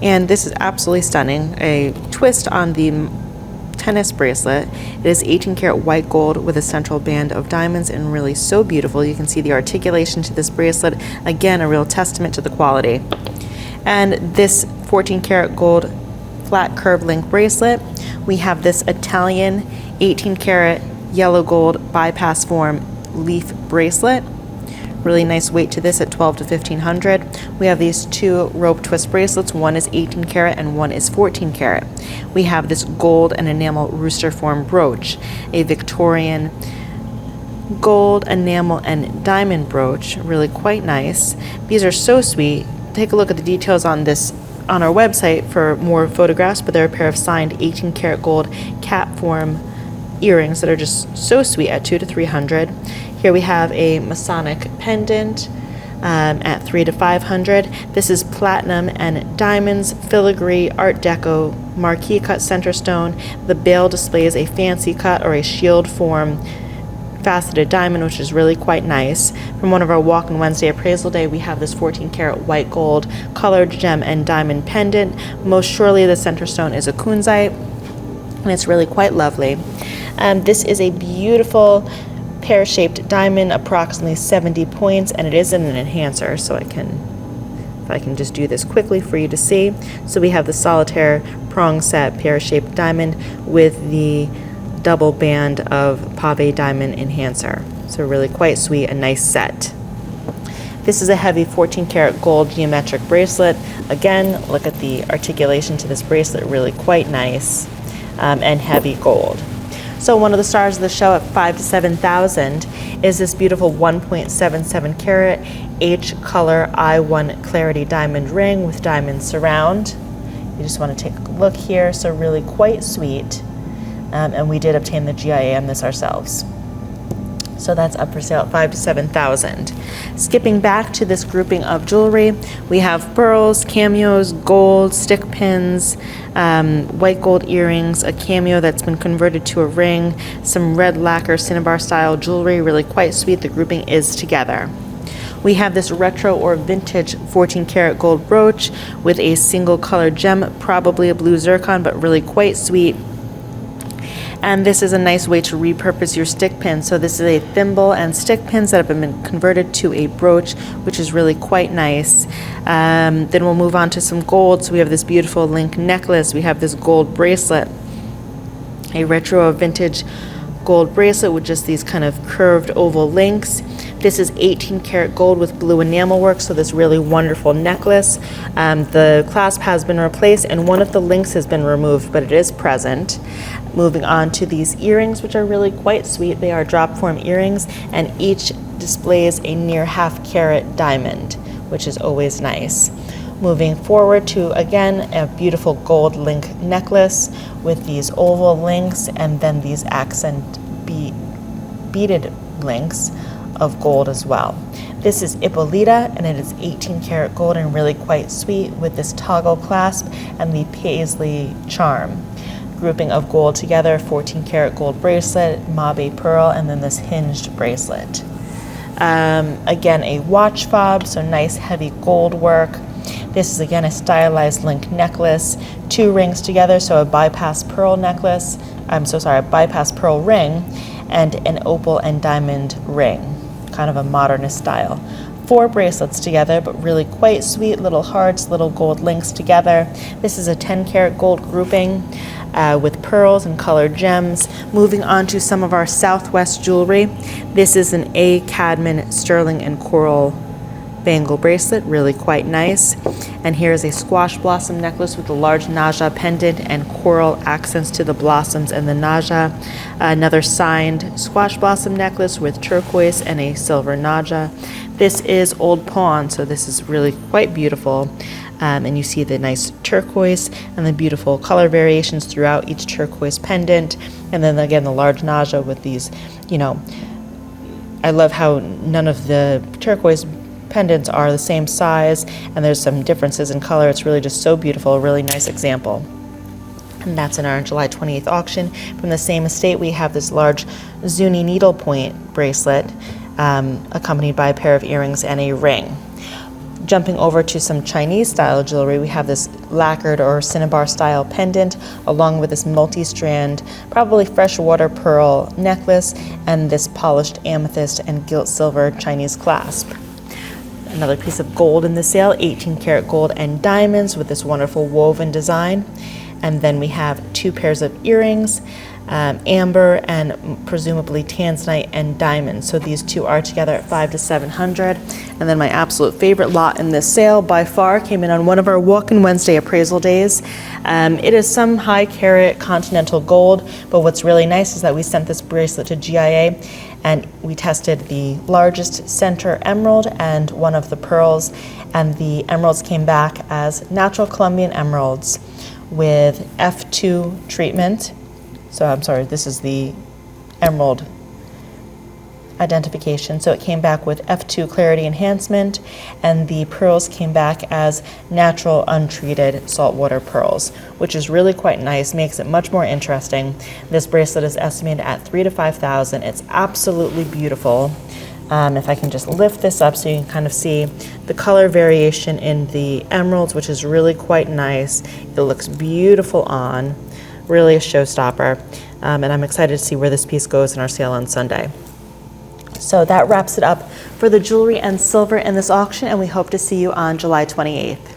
And this is absolutely stunning. A twist on the tennis bracelet. It is 18 karat white gold with a central band of diamonds and really so beautiful. You can see the articulation to this bracelet. Again, a real testament to the quality. And this 14 karat gold flat curved link bracelet, we have this Italian 18 karat yellow gold bypass form leaf bracelet. Really nice weight to this at 12 to 1500. We have these two rope twist bracelets. One is 18 karat and one is 14 karat. We have this gold and enamel rooster form brooch, a Victorian gold enamel and diamond brooch, really quite nice. These are so sweet. Take a look at the details on this on our website for more photographs, but they're a pair of signed 18 karat gold cap form earrings that are just so sweet at 2 to 300. Here we have a Masonic pendant at 3 to 500. This is platinum and diamonds, filigree, Art Deco, marquee cut center stone. The bail displays a fancy cut or a shield form faceted diamond, which is really quite nice. From one of our Walk-in Wednesday appraisal day, we have this 14 karat white gold colored gem and diamond pendant. Most surely the center stone is a kunzite, and it's really quite lovely. This is a beautiful pear-shaped diamond, approximately 70 points, and it is in an enhancer, so if I can just do this quickly for you to see. So we have the solitaire prong set pear-shaped diamond with the double band of pave diamond enhancer. So really quite sweet, a nice set. This is a heavy 14 karat gold geometric bracelet. Again, look at the articulation to this bracelet, really quite nice, and heavy gold. So one of the stars of the show at 5 to 7,000 is this beautiful 1.77 karat H color I1 clarity diamond ring with diamond surround. You just want to take a look here. So really quite sweet. And we did obtain the GIA on this ourselves. So that's up for sale at 5 to 7,000. Skipping back to this grouping of jewelry, we have pearls, cameos, gold, stick pins, white gold earrings, a cameo that's been converted to a ring, some red lacquer cinnabar style jewelry, really quite sweet. The grouping is together. We have this retro or vintage 14 karat gold brooch with a single color gem, probably a blue zircon, but really quite sweet. And this is a nice way to repurpose your stick pin. So this is a thimble and stick pins that have been converted to a brooch, which is really quite nice. Then we'll move on to some gold. So we have this beautiful link necklace. We have this gold bracelet, a retro or vintage gold bracelet with just these kind of curved oval links. This is 18 karat gold with blue enamel work, so this really wonderful necklace. The clasp has been replaced and one of the links has been removed, but it is present. Moving on to these earrings, which are really quite sweet. They are drop form earrings and each displays a near half carat diamond, which is always nice. Moving forward to, again, a beautiful gold link necklace with these oval links and then these accent beaded links of gold as well. This is Ippolita and it is 18 karat gold and really quite sweet with this toggle clasp and the paisley charm. Grouping of gold together, 14 karat gold bracelet, mabe pearl, and then this hinged bracelet. Again, a watch fob, so nice heavy gold work. This is again a stylized link necklace, 2 rings together, so a bypass pearl necklace, a bypass pearl ring, and an opal and diamond ring, kind of a modernist style. 4 bracelets together, but really quite sweet, little hearts, little gold links together. This is a 10 karat gold grouping with pearls and colored gems. Moving on to some of our Southwest jewelry. This is an A. Cadman sterling and coral bangle bracelet, really quite nice. And here's a squash blossom necklace with a large naja pendant and coral accents to the blossoms and the naja. Another signed squash blossom necklace with turquoise and a silver naja. This is Old Pawn, so this is really quite beautiful. And you see the nice turquoise and the beautiful color variations throughout each turquoise pendant. And then again, the large naja with these, I love how none of the turquoise pendants are the same size and there's some differences in color. It's really just so beautiful, a really nice example. And that's in our July 28th auction. From the same estate, we have this large Zuni needlepoint bracelet accompanied by a pair of earrings and a ring. Jumping over to some Chinese style jewelry, we have this lacquered or cinnabar style pendant, along with this multi-strand, probably freshwater pearl necklace, and this polished amethyst and gilt silver Chinese clasp. Another piece of gold in the sale, 18 karat gold and diamonds with this wonderful woven design. And then we have 2 pairs of earrings, amber and presumably tanzanite and diamonds. So these two are together at $500 to $700. And then my absolute favorite lot in this sale by far came in on one of our Walk-in Wednesday appraisal days. It is some high carat continental gold, but what's really nice is that we sent this bracelet to GIA and we tested the largest center emerald and one of the pearls, and the emeralds came back as natural Colombian emeralds with F2 treatment. So I'm sorry, this is the emerald identification. So it came back with F2 clarity enhancement, and the pearls came back as natural untreated saltwater pearls, which is really quite nice, makes it much more interesting. This bracelet is estimated at $3,000 to $5,000. It's absolutely beautiful. If I can just lift this up so you can kind of see the color variation in the emeralds, which is really quite nice. It looks beautiful on, really a showstopper. And I'm excited to see where this piece goes in our sale on Sunday. So that wraps it up for the jewelry and silver in this auction, and we hope to see you on July 28th.